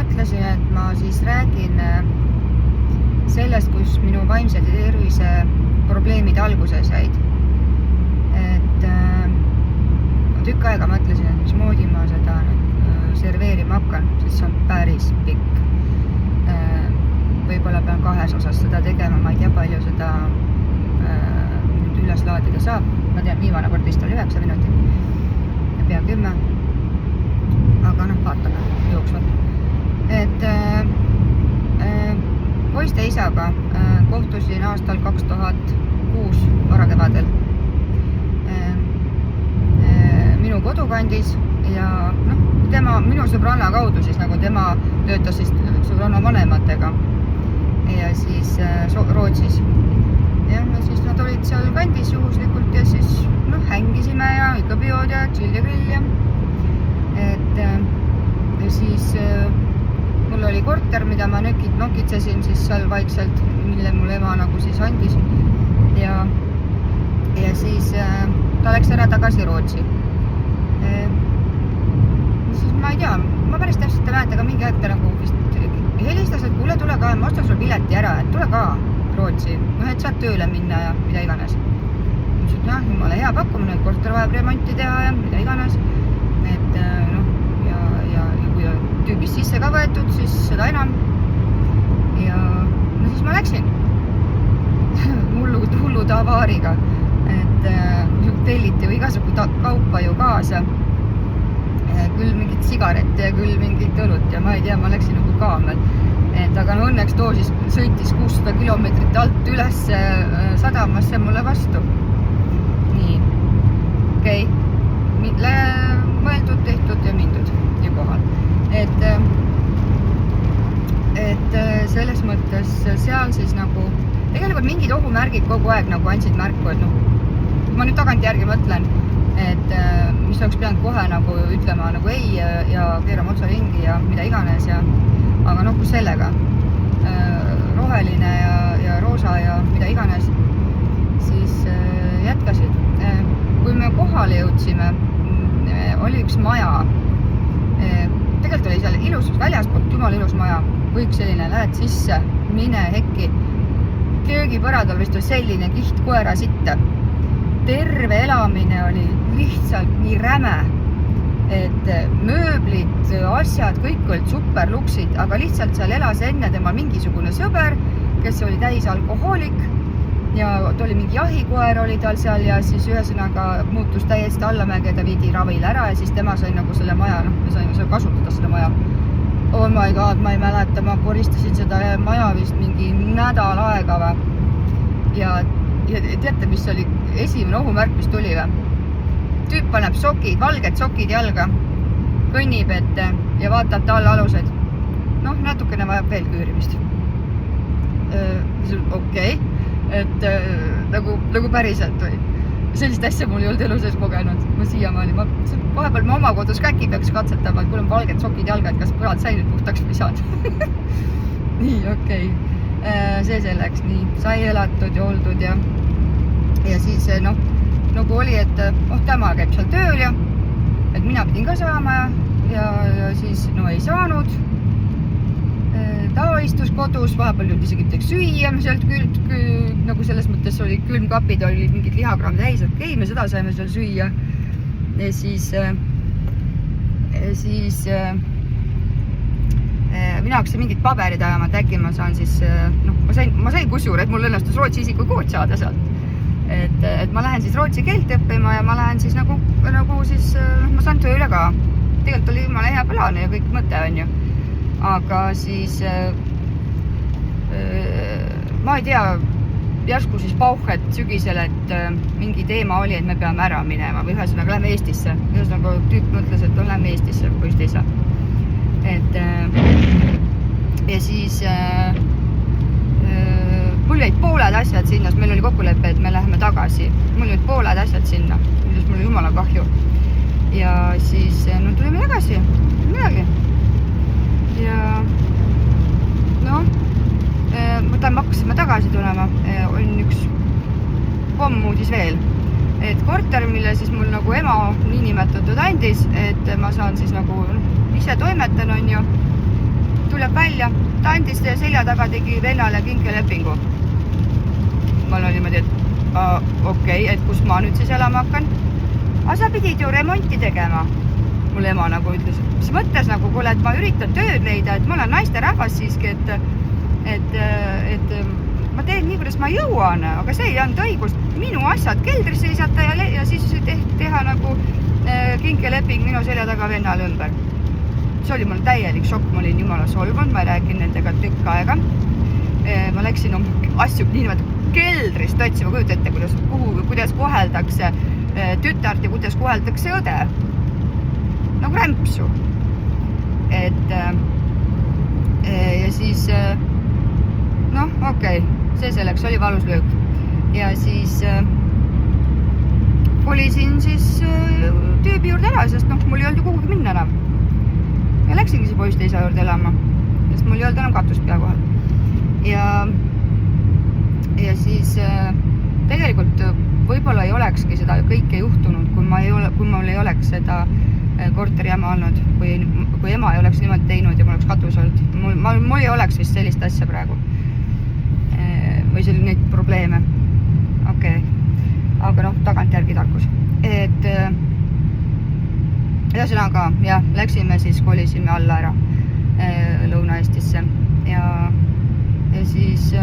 mõtlesin, et ma siis räägin sellest, kus minu vaimse tervise probleemid alguse said. Et tükk aega mõtlesin, et mismoodi ma seda nüüd serveerima hakkan, sest see on päris pikk. Võib-olla pean 2 osas seda tegema, ma ei tea, palju seda nüüd üles laadida saab. Ma tean, viimane kord vist oli 9 minutit ja pea 10. Aga vaatame jooksvalt. Et poiste isaga kohtusin aastal 2006 varakevadel minu kodukandis ja minu sõbranna kaudu siis, nagu tema töötas siis sõbranna vanematega ja siis Rootsis. Ja siis nad olid seal kandis juhuslikult ja siis hängisime ja ikka biod ja chill ja grill ja et siis mul oli korter, mida ma nokitsesin siis seal vaikselt, mille mul ema nagu siis andis ja siis ta läks ära tagasi Rootsi. Siis ma ei tea, ma päris täpselt ei mäleta, aga mingi hetk ta nagu vist helistas, et kuule, tule ka, ma ostan sul pileti ära, et tule ka Rootsi, et saad tööle minna ja mida iganes. Ma ütlesin, et jumala hea pakkumine, et korter vajab remonti teha ja mida iganes. Et ja kui tüübist sisse ka võetud, siis seda enam. Ja siis ma läksin hullu tavaariga, et telliti ju igasugu kaupa ju kaasa. Küll mingit sigarette ja küll mingit õlut ja ma ei tea, ma läksin nagu kaamel. Et aga õnneks too siis sõitis 600 kilomeetrit alt üles sadamasse mulle vastu. Nii, okei. Mõeldud, tehtud ja mindud ja kohal. Et selles mõttes seal siis nagu tegelikult mingid ohumärgid kogu aeg nagu andsid märku, et ma nüüd tagantjärgi mõtlen, et mis oleks pidanud kohe nagu ütlema nagu ei ja keerama otsa ringi ja mida iganes ja aga kus sellega roheline ja roosa ja mida iganes siis jätkasid. Kui me kohale jõudsime, oli üks maja. Tegelikult oli seal ilus väljaspoolt, jumal ilus maja. Kõik selline, lähed sisse, mine hekki. Köögipõradal vist oli selline kiht koera sitte. Terve elamine oli lihtsalt nii räme, et mööblid, asjad, kõik olid super luksid, aga lihtsalt seal elas enne tema mingisugune sõber, kes oli täis alkohoolik ja ta oli mingi jahikoer oli tal seal ja siis ühesõnaga muutus täiesti allamäge, ta viidi ravile ära ja siis tema sai nagu selle maja, me saime seal kasutada seda maja. Oh my god, ma ei mäleta, ma koristasin seda maja vist mingi nädal aega või. Ja teate, mis oli esimene ohumärk, mis tuli või? Tüüp paneb sokid, valged sokid jalga, kõnnib ette ja vaatab talle alused. Natukene vajab veel küürimist. Okei. Et nagu päriselt või. Sellist asja mul ei olnud elu sees kogenud. Ma siiamaani, vahepeal ma oma kodus käki peaks katsetama, et kui on valged sokid jalga, et kas põrad sai nüüd puhtaks või saad. Nii, okei. See selleks, nii, sai elatud ja oldud ja siis nagu oli, et tema käib seal tööl ja et mina pidin ka saama ja siis ei saanud. Ta istus kodus, vahepeal nüüd isegi midagi süüa, sealt nagu selles mõttes oli külmkapid, oli mingid lihakraam täis, et me seda saime seal süüa. Ja siis mina hakkasin mingid paberid ajama, et äkki ma saan siis, ma sain kusjuures, et mul õnnestus Rootsi isikukood saada sealt. Et ma lähen siis rootsi keelt õppima ja ma lähen siis nagu siis, ma saan tööle ka. Tegelikult oli jumala hea plaan ja kõik mõte on ju. Aga siis ma ei tea, järsku siis pauhet sügisel, et mingi teema oli, et me peame ära minema või ühesõnaga lähme Eestisse. Ühesõnaga tüüp mõtles, et lähme Eestisse, kui just ei saa. Ja siis mul jäid pooled asjad sinna, meil oli kokkulepe, et me läheme tagasi. Mul jäid pooled asjad sinna, millest mul oli jumala kahju. Ja siis tulime tagasi, midagi. Ja hakkasime tagasi tulema, on üks pomm uudis veel, et korter, mille siis mul nagu ema niinimetatud andis, et ma saan siis nagu ise toimetan on ju tuleb välja, ta andis selja taga, tegi vennale kinkelepingu. Mul oli niimoodi, et okei, et kus ma nüüd siis elama hakkan. Aga sa pidid ju remonti tegema. Mul ema nagu ütles, mis mõttes nagu, kuule, et ma üritan tööd leida, et ma olen naiste rahvas siiski, et ma teen nii, kuidas ma jõuan, aga see ei olnud õigust minu asjad keldrisse isata ja siis teha nagu kinkeleping minu selja taga vennale ümber. See oli mul täielik šokk, ma olin jumala solvunud, ma ei rääkinud nendega tükk aega. Ma läksin asju niimoodi keldrist otsima, kujuta ette, kuidas koheldakse tütart ja kuidas koheldakse õde. Nagu rämpsu. Ja siis okei, see selleks oli valus löök. Ja siis kolisin siis tüübi juurde ära, sest mul ei olnud ju kuhugi minna enam. Ja läksingi see poiste isa juurde elama, sest mul ei olnud enam katust pea kohal. Ja siis tegelikult võib-olla ei olekski seda kõike juhtunud, kui mul ei oleks seda korteri ema olnud, kui ema ei oleks niimoodi teinud ja mul oleks katus olnud. Mul ei oleks vist sellist asja praegu. Või see oli neid probleeme. Okei. Aga tagantjärgi tarkus. Ühesõnaga, jah, läksime siis, kolisime alla ära Lõuna-Eestisse ja siis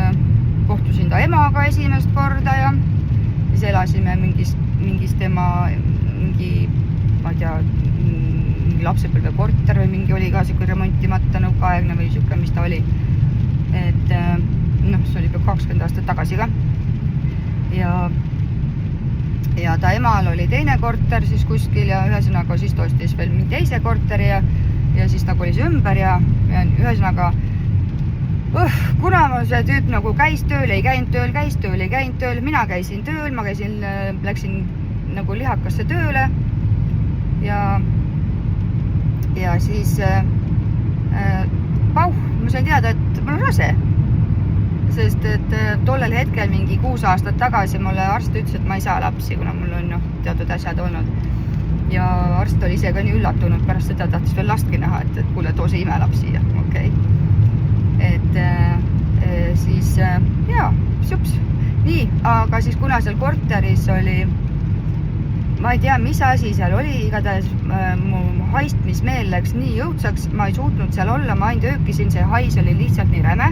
kohtusin ta emaga esimest korda ja siis elasime mingis tema ma ei tea, mingi lapsepõlve korter või mingi oli ka siuke remontimata nõukaaegne või siuke, mis ta oli. See oli peab 20 aastat tagasi ka. Ja ta emal oli teine korter siis kuskil ja ühesõnaga siis ta ostis veel mingi teise korteri ja siis ta kolis ümber ja ühesõnaga kuna see tüüp nagu käis tööl, ei käinud tööl, käis tööl, ei käinud tööl, mina käisin tööl, läksin nagu lihakasse tööle ja siis ma sain teada, et ma olen rase. Sest et tollel hetkel mingi 6 aastat tagasi mulle arst ütles, et ma ei saa lapsi, kuna mul on teatud asjad olnud. Ja arst oli ise ka nii üllatunud, pärast seda tahtis veel lastki näha, et kuule, too see imelapsi ja okei. Siis sups. Nii, aga siis kuna seal korteris oli, ma ei tea, mis asi seal oli, igatahes mu haistmismeel läks nii jõudsaks, ma ei suutnud seal olla, ma ainult öökisin, see hais oli lihtsalt nii räme.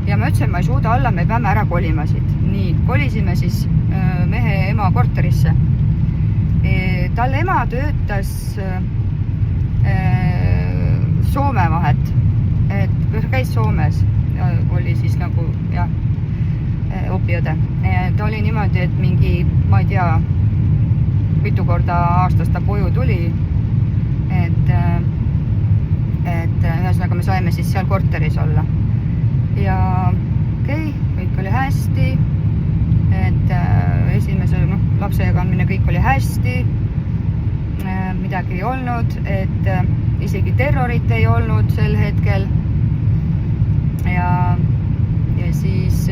Ja ma ütlesin, ma ei suuda olla, me peame ära kolima siit. Nii, kolisime siis mehe ema korterisse. Tal ema töötas Soome vahet. Käis Soomes. Oli siis nagu, opiõde. Ta oli niimoodi, et mingi, ma ei tea, mitu korda aastas ta koju tuli. Ühesõnaga me saime siis seal korteris olla. Ja okei, kõik oli hästi, esimese lapse kandmine kõik oli hästi, midagi ei olnud, isegi terrorit ei olnud sel hetkel ja siis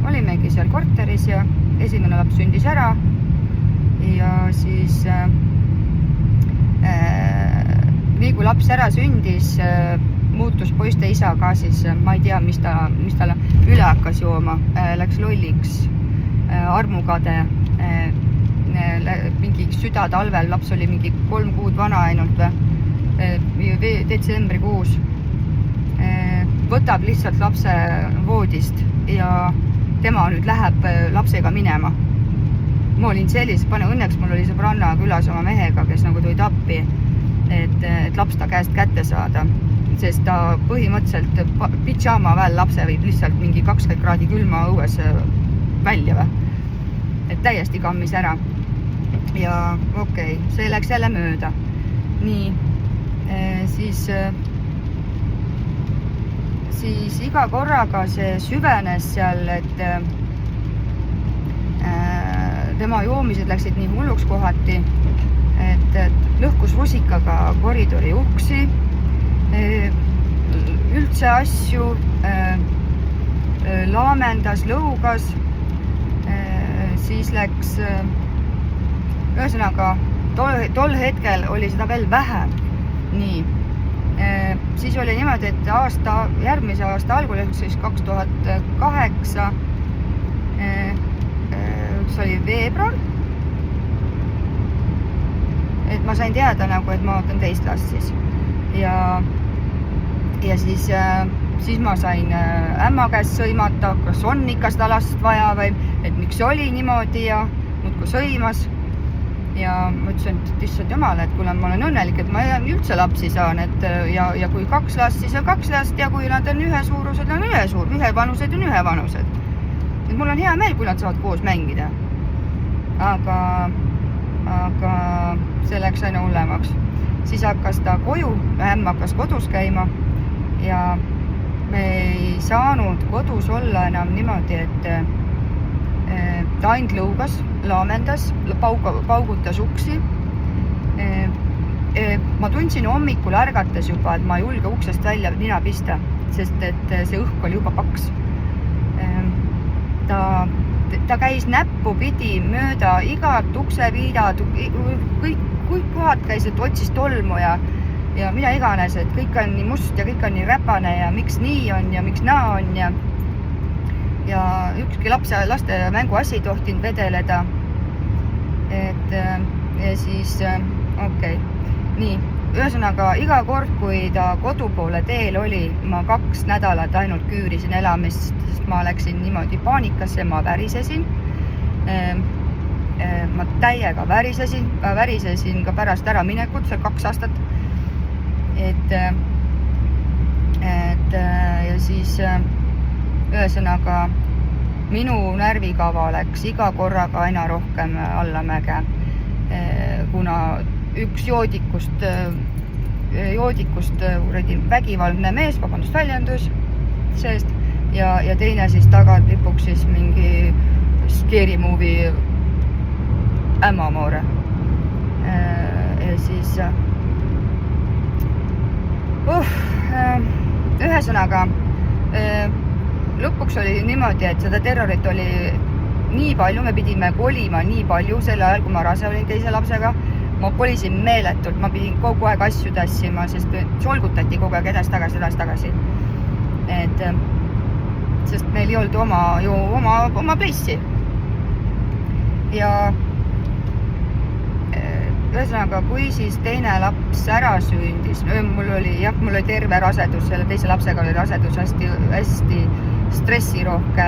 olimegi seal korteris ja esimene laps sündis ära ja siis nii kui laps ära sündis, muutus poiste isa ka siis, ma ei tea, mis talle üle hakkas jooma, läks lolliks, armukade, mingi süda talvel, laps oli mingi 3 kuud vana ainult detsembrikuus, võtab lihtsalt lapse voodist ja tema nüüd läheb lapsega minema. Ma olin õnneks mul oli sõbranna külas oma mehega, kes nagu tulid appi, et laps ta käest kätte saada. Sest ta põhimõtteliselt pidžaama väel lapse võib lihtsalt mingi 20 kraadi külma õues välja või. Et täiesti kammis ära. Ja okei, see läks jälle mööda. Nii, siis iga korraga see süvenes seal, et tema joomised läksid nii hulluks kohati, et lõhkus rusikaga koridori uksi, üldse asju, laamendas, lõugas, siis läks, ühesõnaga, tol hetkel oli seda veel vähem. Nii, Siis oli niimoodi, et järgmise aasta algul, ehk siis 2008, see oli veebruar, et ma sain teada nagu, et ma ootan teist last siis. Ja siis ma sain ämma käest sõimata, kas on ikka seda last vaja või et miks see oli niimoodi ja muudkui sõimas. Ja ma ütlesin, et issand jumal, et kuule, ma olen õnnelik, et ma üldse lapsi saan, ja kui 2 last, siis on 2 last ja kui nad on ühesuurused, on ühevanused on ühevanused. Et mul on hea meel, kui nad saavad koos mängida. Aga see läks aina hullemaks. Siis hakkas ta koju, ämm hakkas kodus käima ja me ei saanud kodus olla enam niimoodi, et ta ainult lõugas, laamendas, paugutas uksi. Ma tundsin hommikul ärgates juba, et ma ei julge uksest välja nina pista, sest et see õhk oli juba paks. Ta käis näppu pidi mööda igat ukseviida, kõik kohad käis, et otsis tolmu ja mida iganes, et kõik on nii must ja kõik on nii räpane ja miks nii on ja miks naa on ja ükski laste mänguasi tohtinud vedeleda. Ja siis, okei. Nii, ühesõnaga iga kord, kui ta kodu poole teel oli, ma 2 nädalat ainult küürisin elamist, sest ma läksin niimoodi paanikasse, ma värisesin. Ma täiega värisesin ka pärast ära minekut, see 2 aastat. Ja siis ühesõnaga minu närvikava läks iga korraga aina rohkem allamäge, kuna üks joodikust vägivaldne mees, vabandust väljendus seest, ja teine siis tagatipuks siis mingi scary movie ämmamoore. Ja siis ühesõnaga lõpuks oli niimoodi, et seda terrorit oli nii palju, me pidime kolima nii palju sel ajal, kui ma rase olin teise lapsega. Ma kolisin meeletult, ma pidin kogu aeg asju tassima, sest solgutati kogu aeg edasi-tagasi. Sest meil ei olnud oma place'i. Ja ühesõnaga, kui siis teine laps ära sündis, mul oli terve rasedus, selle teise lapsega oli rasedus hästi stressirohke,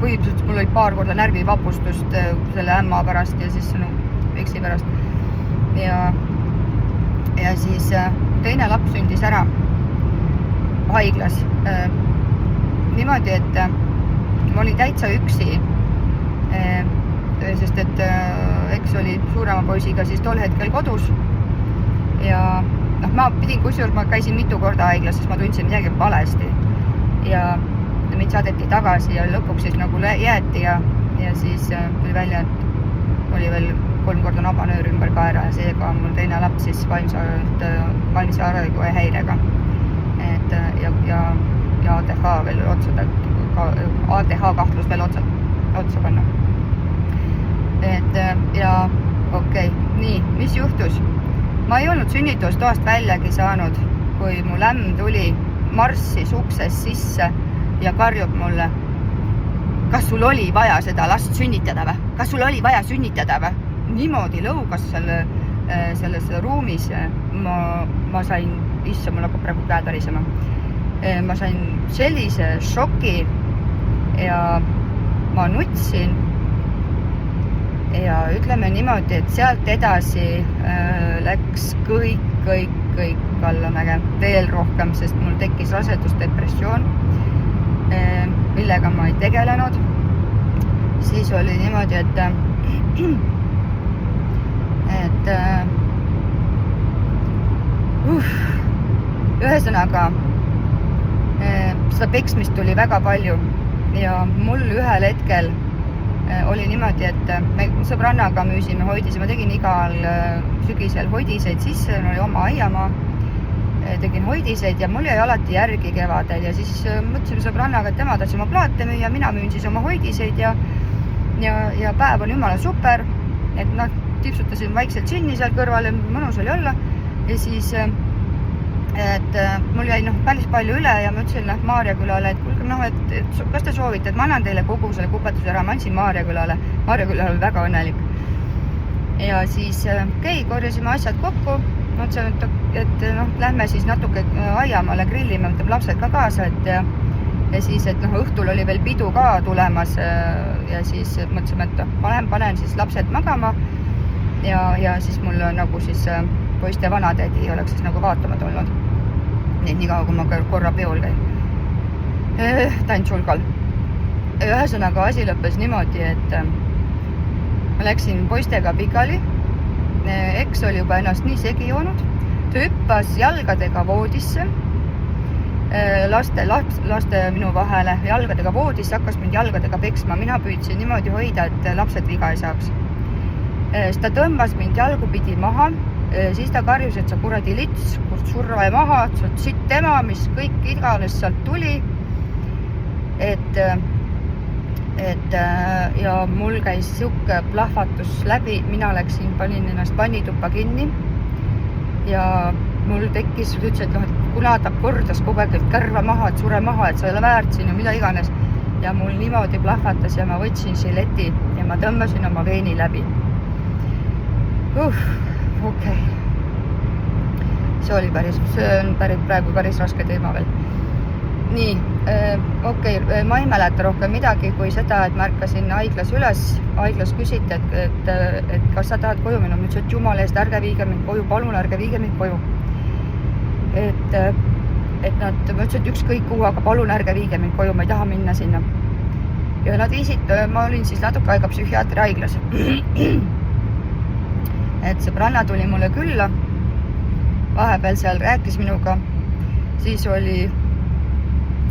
põhimõtteliselt mul oli paar korda närvivapustust selle ämma pärast ja siis eksi pärast. Ja siis teine laps sündis ära haiglas. Niimoodi, et ma olin täitsa üksi, sest et eks oli suurema poisiga siis tol hetkel kodus. Ja ma käisin mitu korda haiglas, sest ma tundsin midagi valesti. Ja mind saadeti tagasi ja lõpuks siis nagu jäeti ja siis tuli välja, et oli veel 3 korda nabanöör ümber kaera ja seega on mul teine laps siis vaimse arengu häirega. Ja ATH veel ATH kahtlus veel otsa panna. Ja okei, nii, mis juhtus? Ma ei olnud sünnitustoast väljagi saanud, kui mu lämm tuli marssis uksest sisse ja karjub mulle. Kas sul oli vaja seda last sünnitada või? Kas sul oli vaja sünnitada või? Niimoodi lõugas selles ruumis. Ma sain, mul hakkab praegu käed värisema. Ma sain sellise šoki ja ma nutsin. Ja ütleme niimoodi, et sealt edasi läks kõik allamäge veel rohkem, sest mul tekkis rasedusdepressioon, millega ma ei tegelenud. Siis oli niimoodi, ühesõnaga seda peksmist tuli väga palju ja mul ühel hetkel oli niimoodi, et me sõbrannaga müüsime hoidisi, ma tegin igal sügisel hoidiseid sisse, oli oma aiamaa, tegin hoidiseid ja mul jäi alati järgi kevadel ja siis mõtlesime sõbrannaga, et tema tahtsi oma plaate müüa, mina müün siis oma hoidiseid ja päev oli jumala super, et tipsutasin vaikselt džinni seal kõrval ja mõnus oli olla ja siis et mul jäi päris palju üle ja ma ütlesin Maarjakülale, et kuulge, et kas te soovite, et ma annan teile kogu selle kupatuse ära, ma andsin Maarjakülale. Maarjaküla oli väga õnnelik. Ja siis korjasime asjad kokku, mõtlesin, et lähme siis natuke aiamaale grillime, võtame lapsed ka kaasa, ja siis, et õhtul oli veel pidu ka tulemas ja siis mõtlesime, et panen siis lapsed magama ja siis mul nagu siis poiste vanatädi oleks siis nagu vaatama tulnud. Nii kaua, kui ma korra peol käin. Tantsulgal. Ühesõnaga asi lõppes niimoodi, et ma läksin poistega pikali. Eks oli juba ennast nii segi joonud. Ta hüppas jalgadega voodisse. Laste minu vahele jalgadega voodisse, hakkas mind jalgadega peksma. Mina püüdsin niimoodi hoida, et lapsed viga ei saaks. Ta tõmbas mind jalgupidi maha, siis ta karjus, et sa kuradi lits, kust surve maha, sitt tema, mis kõik iganes sealt tuli. Ja mul käis siuke plahvatus läbi, mina panin ennast vannituppa kinni ja mul tekkis, ütles, et kuna ta kordas kogu aeg, et kärva maha, et sure maha, et sa ei ole väärt siin ja mida iganes. Ja mul niimoodi plahvatas ja ma võtsin žileti ja ma tõmbasin oma veeni läbi. Okei. See on praegu päris raske teema veel. Nii, ma ei mäleta rohkem midagi kui seda, et märkasin haiglas üles. Haiglas küsiti, et kas sa tahad koju minna. Ma ütlesin, et jumala eest, ärge viige mind koju, palun ärge viige mind koju. Et ma ütlesin, et ükskõik kuhu, aga palun ärge viige mind koju, ma ei taha minna sinna. Ja nad viisid, ma olin siis natuke aega psühhiaatri haiglas. Et sõbranna tuli mulle külla, vahepeal seal rääkis minuga, siis oli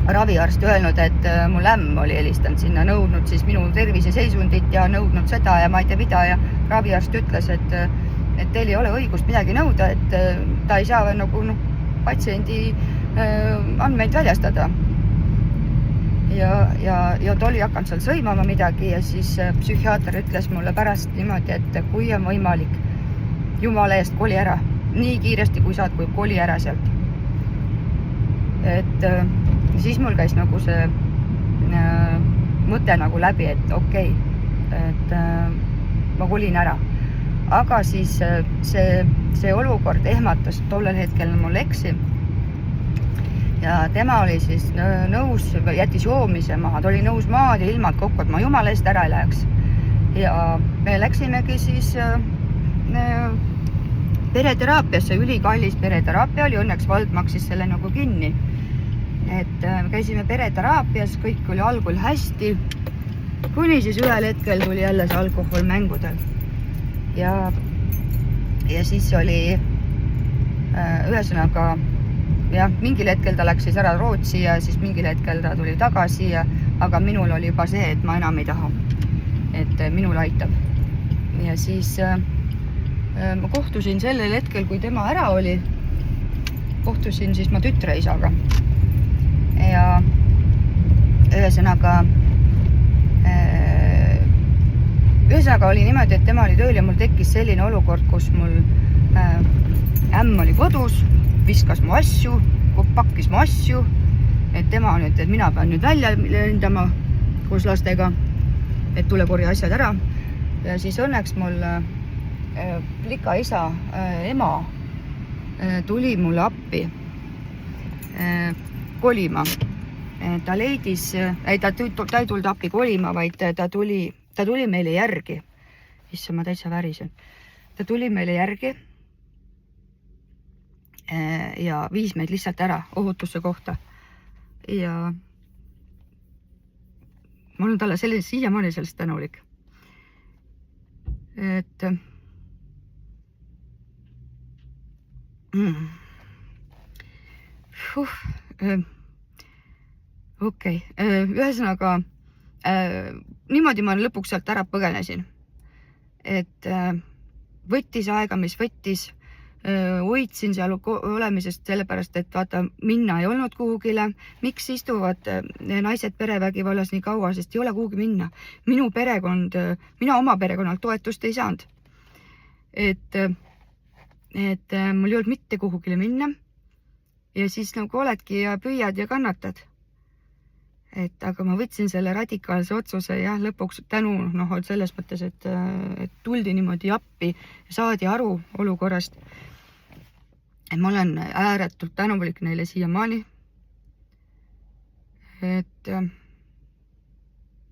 raviarst öelnud, et mul ämm oli helistanud sinna, nõudnud siis minu terviseseisundit ja nõudnud seda ja ma ei tea mida ja raviarst ütles, et teil ei ole õigust midagi nõuda, et ta ei saa nagu patsiendi andmeid väljastada. Ja ta oli hakanud seal sõimama midagi ja siis psühhiaater ütles mulle pärast niimoodi, et kui on võimalik, jumala eest koli ära, nii kiiresti kui saad, kui koli ära sealt. Et siis mul käis nagu see mõte nagu läbi, et okei, et ma kolin ära. Aga siis see olukord ehmatas tollel hetkel mul eksi. Ja tema oli siis nõus, jättis joomise maha, ta oli nõus maad ja ilmad kokku, et ma jumala eest ära ei läheks. Ja me läksimegi siis pereteraapiasse, ülikallis pereteraapia oli, õnneks vald maksis selle nagu kinni. Et käisime pereteraapias, kõik oli algul hästi, kuni siis ühel hetkel tuli jälle see alkohol mängudel. Ja siis oli ühesõnaga, jah, mingil hetkel ta läks siis ära Rootsi ja siis mingil hetkel ta tuli tagasi, aga minul oli juba see, et ma enam ei taha, et minul aitab. Ja siis ma kohtusin sellel hetkel, kui tema ära oli, kohtusin siis ma tütre isaga. Ja ühesõnaga oli niimoodi, et tema oli tööl ja mul tekkis selline olukord, kus mul ämm oli kodus, viskas mu asju, pakkis mu asju, et tema nüüd, et mina pean nüüd välja lendama koos lastega, et tule korja asjad ära. Ja siis õnneks mul Plika isa ema tuli mulle appi kolima. Ta leidis, ta ei tulnud appi kolima, vaid ta tuli meile järgi. Issa, ma täitsa värisen. Ta tuli meile järgi ja viis meid lihtsalt ära ohutusse kohta. Ja ma olen talle siiamaani sellest tänulik. Et okei. Ühesõnaga niimoodi ma lõpuks sealt ära põgenesin. Et võttis aega, mis võttis, hoidsin seal olemisest sellepärast, et vaata, minna ei olnud kuhugile. Miks istuvad naised perevägivallas nii kaua, sest ei ole kuhugi minna. Mina oma perekonnalt toetust ei saanud. Et mul ei olnud mitte kuhugile minna. ja siis nagu oledki ja püüad ja kannatad. Et aga ma võtsin selle radikaalse otsuse jah, lõpuks tänu selles mõttes, et tuldi niimoodi appi ja saadi aru olukorrast. Et ma olen ääretult tänulik neile siiamaani. Et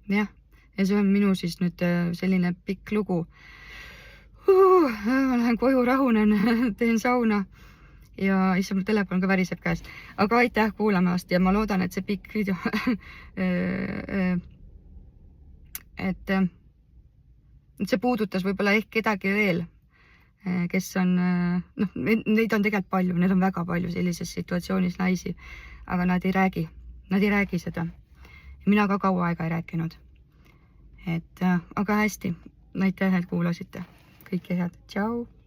jah, ja see on minu siis nüüd selline pikk lugu. Ma lähen koju, rahunen, teen sauna ja issand, mu telefon ka väriseb käest. Aga aitäh kuulamast ja ma loodan, et see pikk video, et see puudutas võib-olla ehk kedagi veel, kes on, neid on tegelikult palju, need on väga palju sellises situatsioonis naisi, aga nad ei räägi seda. Mina ka kaua aega ei rääkinud. Et aga hästi, aitäh, et kuulasite. Kõike head. Tšau!